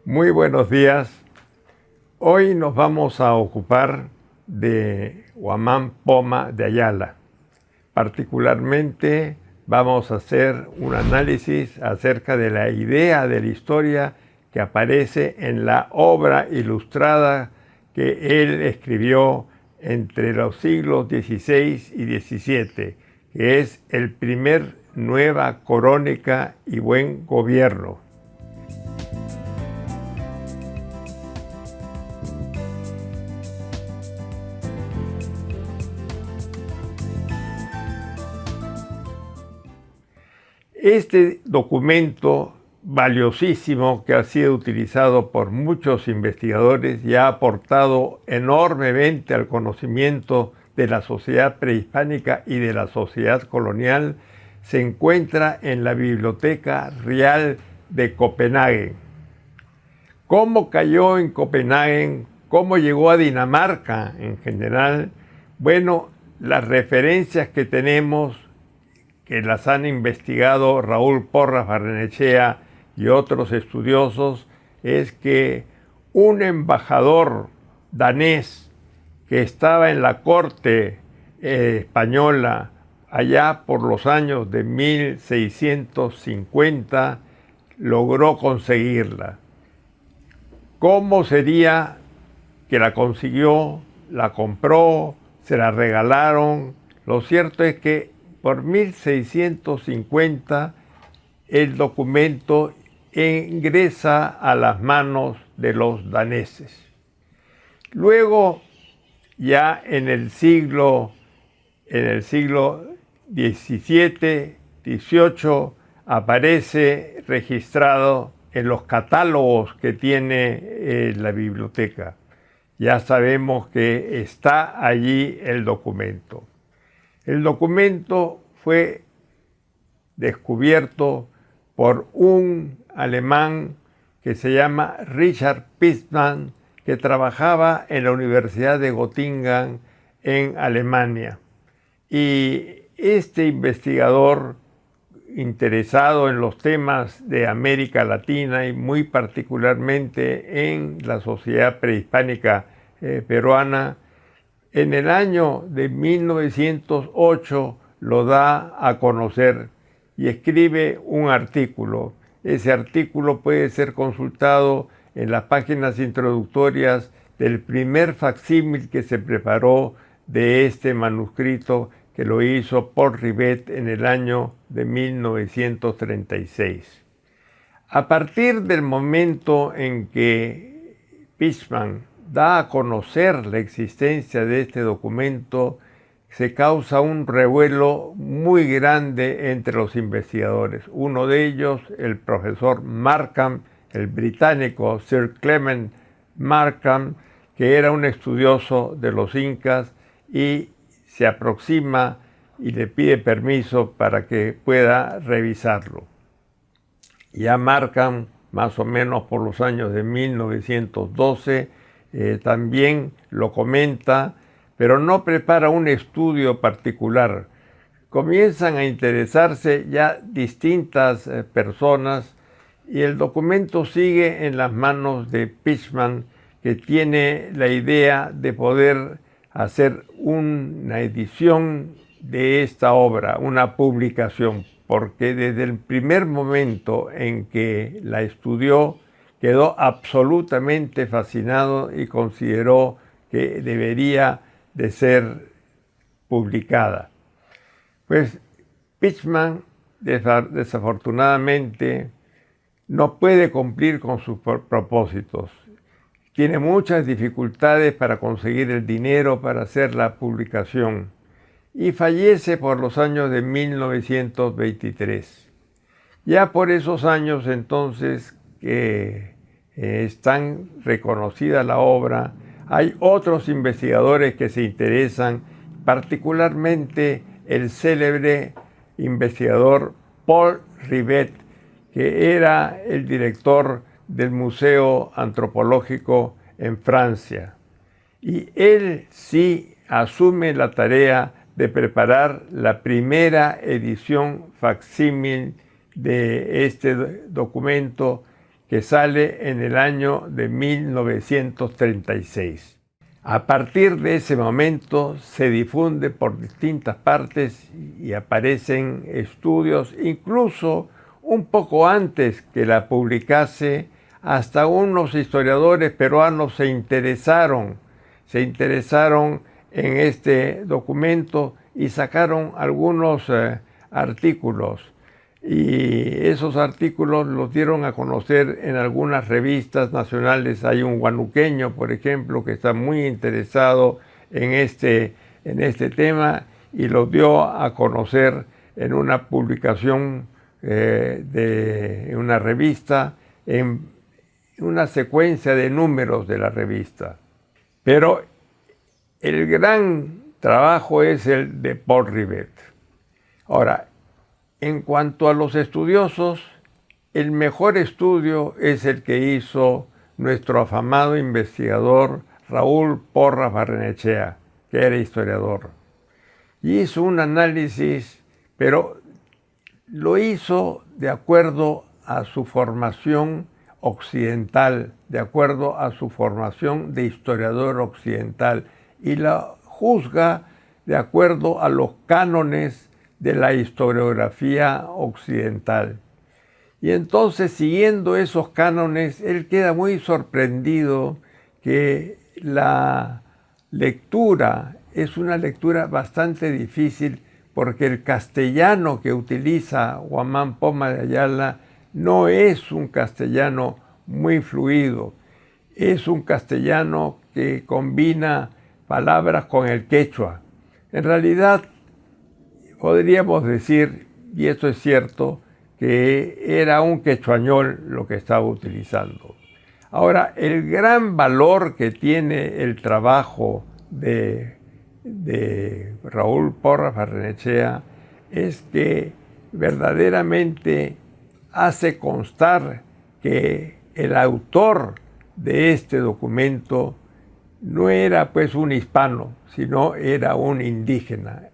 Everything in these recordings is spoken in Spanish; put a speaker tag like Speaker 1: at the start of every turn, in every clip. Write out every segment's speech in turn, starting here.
Speaker 1: Muy buenos días. Hoy nos vamos a ocupar de Huamán Poma de Ayala. Particularmente vamos a hacer un análisis acerca de la idea de la historia que aparece en la obra ilustrada que él escribió entre los siglos XVI y XVII, que es el primer Nueva Crónica y Buen Gobierno. Este documento valiosísimo que ha sido utilizado por muchos investigadores y ha aportado enormemente al conocimiento de la sociedad prehispánica y de la sociedad colonial, se encuentra en la Biblioteca Real de Copenhague. ¿Cómo cayó en Copenhague? ¿Cómo llegó a Dinamarca en general? Bueno, las referencias que tenemos, que las han investigado Raúl Porras Barrenechea y otros estudiosos, es que un embajador danés que estaba en la corte española allá por los años de 1650 logró conseguirla. ¿Cómo sería que la consiguió? La compró, se la regalaron. Lo cierto es que por 1650 el documento ingresa a las manos de los daneses. Luego, ya en el siglo XVII, XVIII, aparece registrado en los catálogos que tiene la biblioteca. Ya sabemos que está allí el documento. El documento fue descubierto por un alemán que se llama Richard Pitzman, que trabajaba en la Universidad de Göttingen en Alemania. Y este investigador, interesado en los temas de América Latina y muy particularmente en la sociedad prehispánica peruana, en el año de 1908 lo da a conocer y escribe un artículo. Ese artículo puede ser consultado en las páginas introductorias del primer facsímil que se preparó de este manuscrito, que lo hizo Paul Rivet en el año de 1936. A partir del momento en que Pitzman da a conocer la existencia de este documento, se causa un revuelo muy grande entre los investigadores. Uno de ellos, el profesor Markham, el británico Sir Clement Markham, que era un estudioso de los incas, y se aproxima y le pide permiso para que pueda revisarlo. Ya Markham, más o menos por los años de 1912, también lo comenta, pero no prepara un estudio particular. Comienzan a interesarse ya distintas personas y el documento sigue en las manos de Pitzman, que tiene la idea de poder hacer una edición de esta obra, una publicación, porque desde el primer momento en que la estudió quedó absolutamente fascinado y consideró que debería de ser publicada. Pues Pitzman desafortunadamente no puede cumplir con sus propósitos. Tiene muchas dificultades para conseguir el dinero para hacer la publicación y fallece por los años de 1923. Ya por esos años entonces que es tan reconocida la obra, hay otros investigadores que se interesan, particularmente el célebre investigador Paul Rivet, que era el director del Museo Antropológico en Francia. Y él sí asume la tarea de preparar la primera edición facsímil de este documento, que sale en el año de 1936. A partir de ese momento se difunde por distintas partes y aparecen estudios, incluso un poco antes que la publicase, hasta unos historiadores peruanos se interesaron en este documento y sacaron algunos artículos. Y esos artículos los dieron a conocer en algunas revistas nacionales. Hay un huanuqueño, por ejemplo, que está muy interesado en este tema y los dio a conocer en una publicación de una revista, en una secuencia de números de la revista. Pero el gran trabajo es el de Paul Rivet. Ahora, en cuanto a los estudiosos, el mejor estudio es el que hizo nuestro afamado investigador Raúl Porras Barrenechea, que era historiador. Y hizo un análisis, pero lo hizo de acuerdo a su formación occidental, de acuerdo a su formación de historiador occidental, y la juzga de acuerdo a los cánones de la historiografía occidental. Y entonces, siguiendo esos cánones, él queda muy sorprendido que la lectura es una lectura bastante difícil, porque el castellano que utiliza Guamán Poma de Ayala no es un castellano muy fluido, es un castellano que combina palabras con el quechua. En realidad, podríamos decir, y esto es cierto, que era un quechuañol lo que estaba utilizando. Ahora, el gran valor que tiene el trabajo de Raúl Porras Barrenechea es que verdaderamente hace constar que el autor de este documento no era pues un hispano, sino era un indígena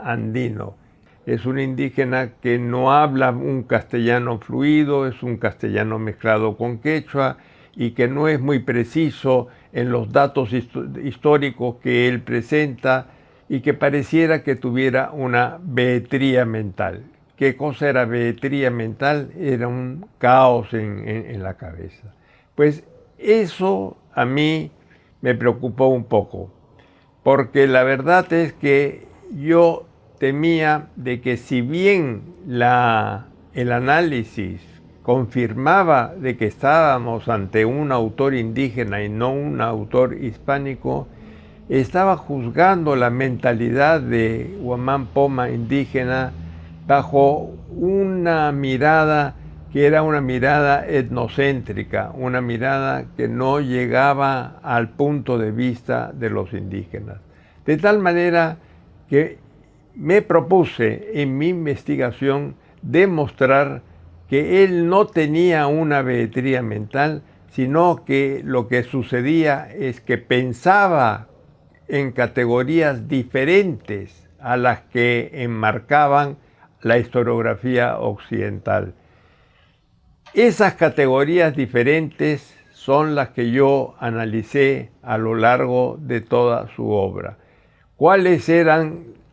Speaker 1: andino. Es un indígena que no habla un castellano fluido, es un castellano mezclado con quechua y que no es muy preciso en los datos históricos que él presenta y que pareciera que tuviera una beetría mental. ¿Qué cosa era beetría mental? Era un caos en la cabeza. Pues eso a mí me preocupó un poco, porque la verdad es que yo temía de que si bien el análisis confirmaba de que estábamos ante un autor indígena y no un autor hispánico, estaba juzgando la mentalidad de Guamán Poma indígena bajo una mirada que era una mirada etnocéntrica, una mirada que no llegaba al punto de vista de los indígenas. De tal manera que me propuse en mi investigación demostrar que él no tenía una beetría mental, sino que lo que sucedía es que pensaba en categorías diferentes a las que enmarcaban la historiografía occidental. Esas categorías diferentes son las que yo analicé a lo largo de toda su obra. ¿Cuáles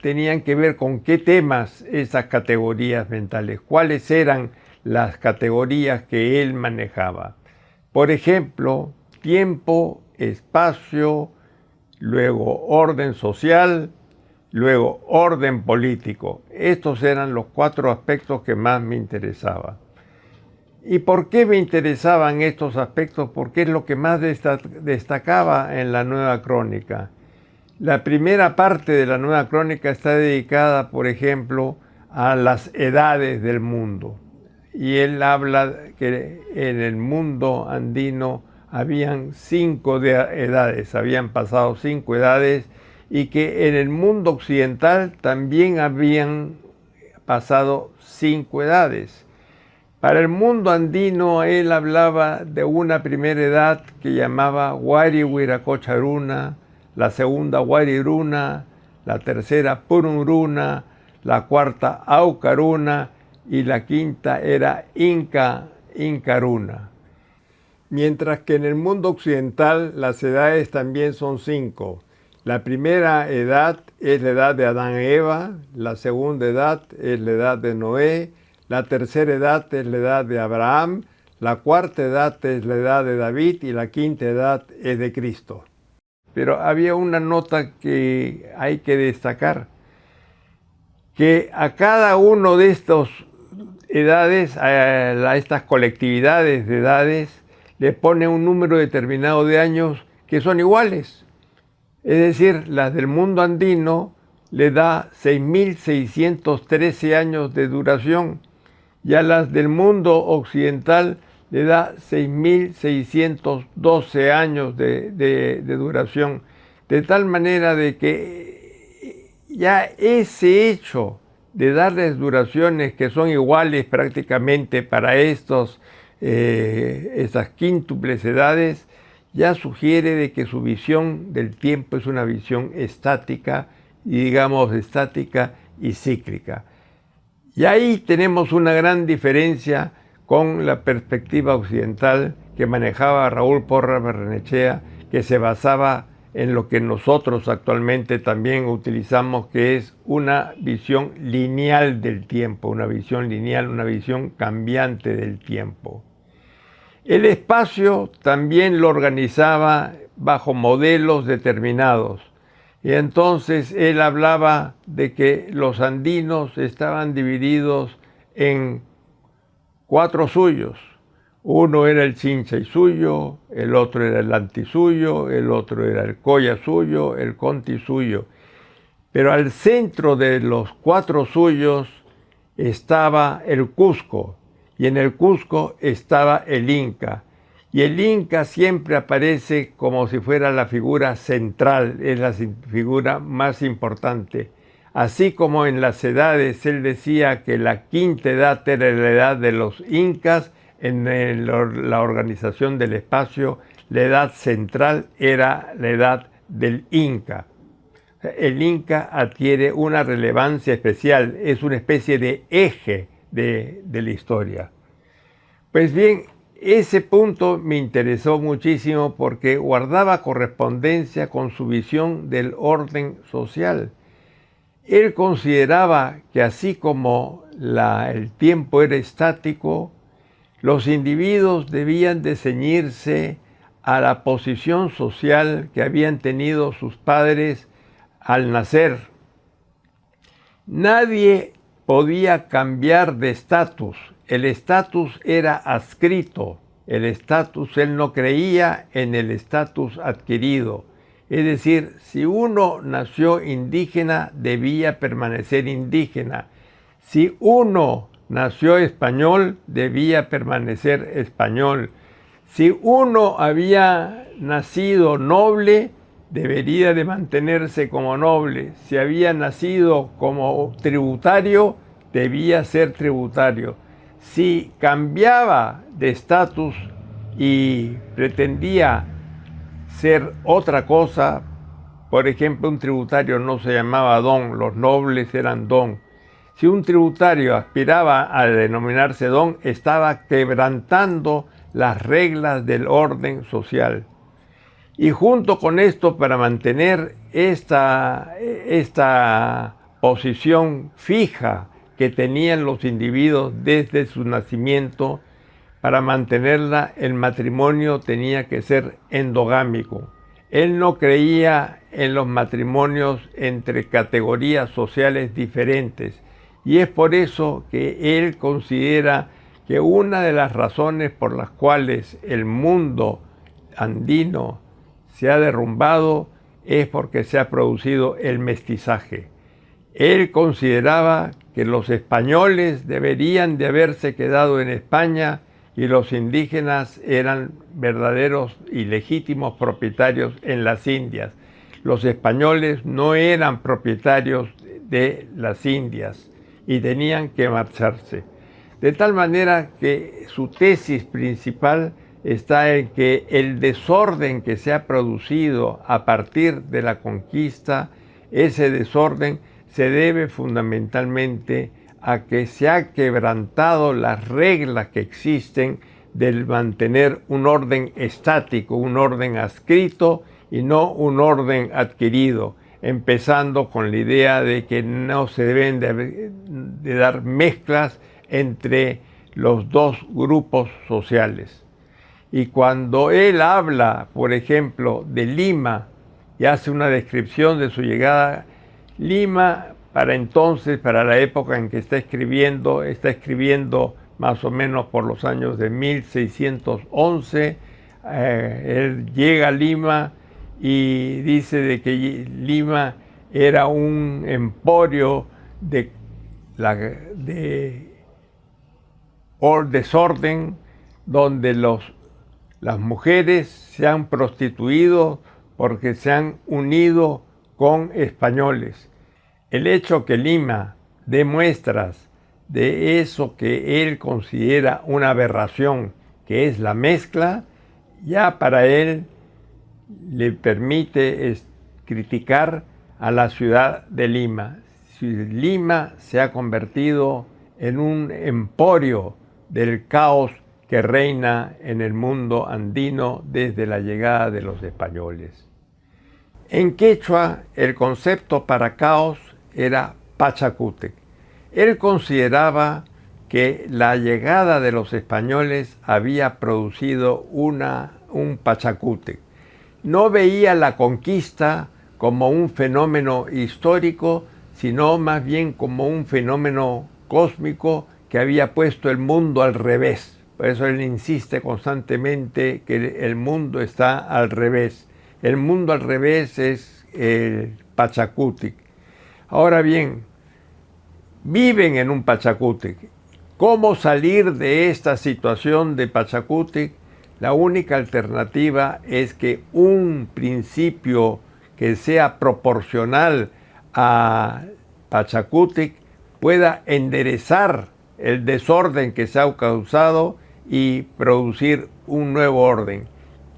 Speaker 1: tenían que ver con qué temas esas categorías mentales? ¿Cuáles eran las categorías que él manejaba? Por ejemplo, tiempo, espacio, luego orden social, luego orden político. Estos eran los 4 aspectos que más me interesaban. ¿Y por qué me interesaban estos aspectos? Porque es lo que más destacaba en la Nueva Crónica. La primera parte de la Nueva Crónica está dedicada, por ejemplo, a las edades del mundo. Y él habla que en el mundo andino habían 5 edades, habían pasado 5 edades, y que en el mundo occidental también habían pasado 5 edades. Para el mundo andino, él hablaba de una primera edad que llamaba Warihuiracocharuna, la segunda Wariruna, la tercera Purunruna, la cuarta Aucaruna y la quinta era Inca Incaruna. Mientras que en el mundo occidental las edades también son 5. La primera edad es la edad de Adán y Eva, la segunda edad es la edad de Noé, la tercera edad es la edad de Abraham, la cuarta edad es la edad de David y la quinta edad es de Cristo. Pero había una nota que hay que destacar, que a cada uno de estas edades, a estas colectividades de edades, le pone un número determinado de años que son iguales. Es decir, las del mundo andino le da 6.613 años de duración y a las del mundo occidental le da 6.612 años de duración. De tal manera de que ya ese hecho de darles duraciones que son iguales prácticamente para estas quíntuples edades, ya sugiere de que su visión del tiempo es una visión estática, y digamos estática y cíclica. Y ahí tenemos una gran diferencia con la perspectiva occidental que manejaba Raúl Porras Barrenechea, que se basaba en lo que nosotros actualmente también utilizamos, que es una visión lineal del tiempo, una visión lineal, una visión cambiante del tiempo. El espacio también lo organizaba bajo modelos determinados. Y entonces él hablaba de que los andinos estaban divididos en 4 suyos. Uno era el Chinchaysuyo, el otro era el Antisuyo, el otro era el Collasuyo, el Contisuyo. Pero al centro de los 4 suyos estaba el Cusco. Y en el Cusco estaba el Inca. Y el Inca siempre aparece como si fuera la figura central, es la figura más importante. Así como en las edades él decía que la quinta edad era la edad de los incas, en la organización del espacio, la edad central era la edad del Inca. El Inca adquiere una relevancia especial, es una especie de eje de la historia. Pues bien, ese punto me interesó muchísimo porque guardaba correspondencia con su visión del orden social. Él consideraba que así como el tiempo era estático, los individuos debían de ceñirse a la posición social que habían tenido sus padres al nacer. Nadie podía cambiar de estatus. El estatus era adscrito. El estatus, él no creía en el estatus adquirido. Es decir, si uno nació indígena, debía permanecer indígena. Si uno nació español, debía permanecer español. Si uno había nacido noble, debería de mantenerse como noble. Si había nacido como tributario, debía ser tributario. Si cambiaba de estatus y pretendía ser otra cosa, por ejemplo, un tributario no se llamaba don, los nobles eran don. Si un tributario aspiraba a denominarse don, estaba quebrantando las reglas del orden social. Y junto con esto, para mantener esta posición fija que tenían los individuos desde su nacimiento, para mantenerla, el matrimonio tenía que ser endogámico. Él no creía en los matrimonios entre categorías sociales diferentes, y es por eso que él considera que una de las razones por las cuales el mundo andino se ha derrumbado es porque se ha producido el mestizaje. Él consideraba que los españoles deberían de haberse quedado en España y los indígenas eran verdaderos y legítimos propietarios en las Indias. Los españoles no eran propietarios de las Indias y tenían que marcharse. De tal manera que su tesis principal está en que el desorden que se ha producido a partir de la conquista, ese desorden se debe fundamentalmente a que se ha quebrantado las reglas que existen del mantener un orden estático, un orden adscrito y no un orden adquirido, empezando con la idea de que no se deben de dar mezclas entre los dos grupos sociales. Y cuando él habla, por ejemplo, de Lima y hace una descripción de su llegada, Lima para entonces, para la época en que está escribiendo más o menos por los años de 1611, él llega a Lima y dice de que Lima era un emporio de desorden, donde las mujeres se han prostituido porque se han unido con españoles. El hecho que Lima dé muestras de eso que él considera una aberración, que es la mezcla, ya para él le permite criticar a la ciudad de Lima. Lima se ha convertido en un emporio del caos que reina en el mundo andino desde la llegada de los españoles. En quechua, el concepto para caos era Pachacútec. Él consideraba que la llegada de los españoles había producido un Pachacútec. No veía la conquista como un fenómeno histórico, sino más bien como un fenómeno cósmico que había puesto el mundo al revés. Por eso él insiste constantemente que el mundo está al revés. El mundo al revés es el Pachacútec. Ahora bien, viven en un Pachacútec. ¿Cómo salir de esta situación de Pachacútec? La única alternativa es que un principio que sea proporcional a Pachacútec pueda enderezar el desorden que se ha causado y producir un nuevo orden.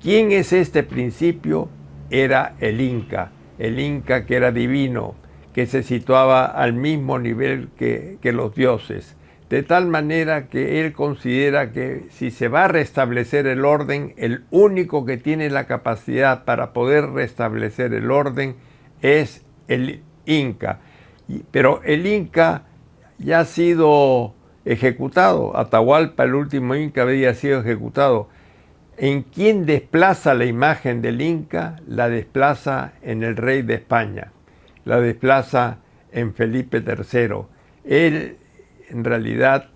Speaker 1: ¿Quién es este principio? Era el Inca que era divino, que se situaba al mismo nivel que los dioses, de tal manera que él considera que si se va a restablecer el orden, el único que tiene la capacidad para poder restablecer el orden es el Inca. Pero el Inca ya ha sido ejecutado. Atahualpa, el último Inca, había sido ejecutado. ¿En quién desplaza la imagen del Inca? La desplaza en el rey de España, la desplaza en Felipe III. Él, en realidad,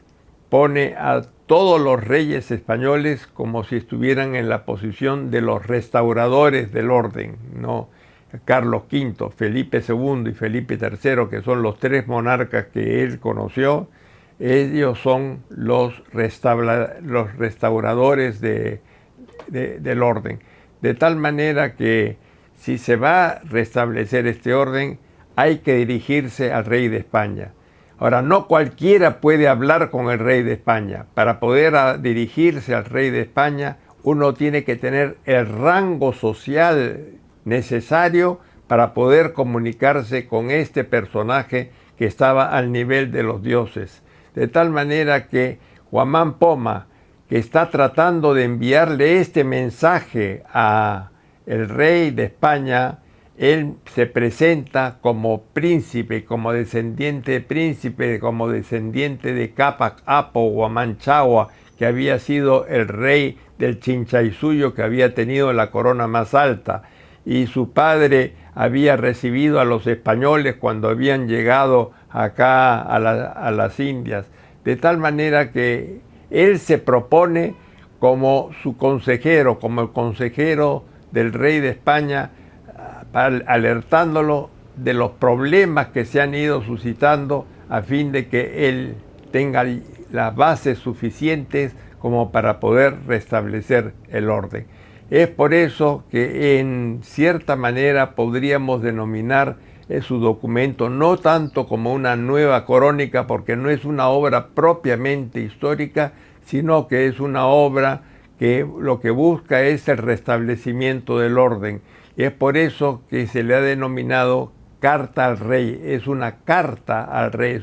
Speaker 1: pone a todos los reyes españoles como si estuvieran en la posición de los restauradores del orden, ¿no? Carlos V, Felipe II y Felipe III, que son los tres monarcas que él conoció, ellos son los restauradores del orden. De tal manera que si se va a restablecer este orden, hay que dirigirse al rey de España. Ahora, no cualquiera puede hablar con el rey de España. Para poder dirigirse al rey de España, uno tiene que tener el rango social necesario para poder comunicarse con este personaje que estaba al nivel de los dioses. De tal manera que Huamán Poma, que está tratando de enviarle este mensaje a el rey de España, él se presenta como príncipe, como descendiente de príncipe, como descendiente de Cápac Apo Huamánchahua, que había sido el rey del Chinchaysuyo, que había tenido la corona más alta, y su padre había recibido a los españoles cuando habían llegado acá a las Indias, de tal manera que él se propone como su consejero, como el consejero del rey de España, alertándolo de los problemas que se han ido suscitando a fin de que él tenga las bases suficientes como para poder restablecer el orden. Es por eso que en cierta manera podríamos denominar su documento no tanto como una nueva crónica, porque no es una obra propiamente histórica, sino que es una obra que lo que busca es el restablecimiento del orden. Y es por eso que se le ha denominado Carta al Rey. Es una carta al rey,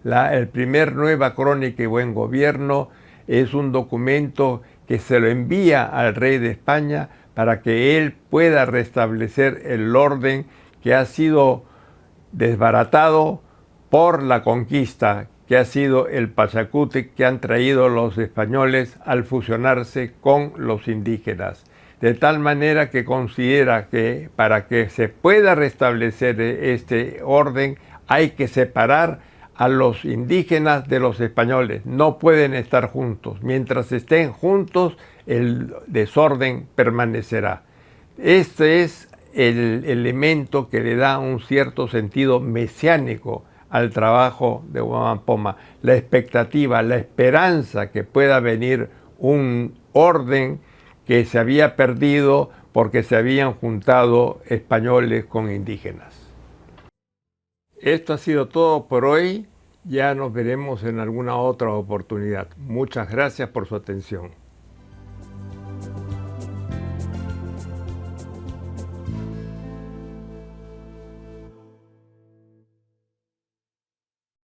Speaker 1: El primer Nueva Crónica y Buen Gobierno es un documento que se lo envía al rey de España para que él pueda restablecer el orden que ha sido desbaratado por la conquista, que ha sido el Pachacuti que han traído los españoles al fusionarse con los indígenas. De tal manera que considera que para que se pueda restablecer este orden hay que separar a los indígenas de los españoles. No pueden estar juntos. Mientras estén juntos, el desorden permanecerá. Este es el elemento que le da un cierto sentido mesiánico al trabajo de Huamampoma. La expectativa, la esperanza que pueda venir un orden que se había perdido porque se habían juntado españoles con indígenas. Esto ha sido todo por hoy. Ya nos veremos en alguna otra oportunidad. Muchas gracias por su atención.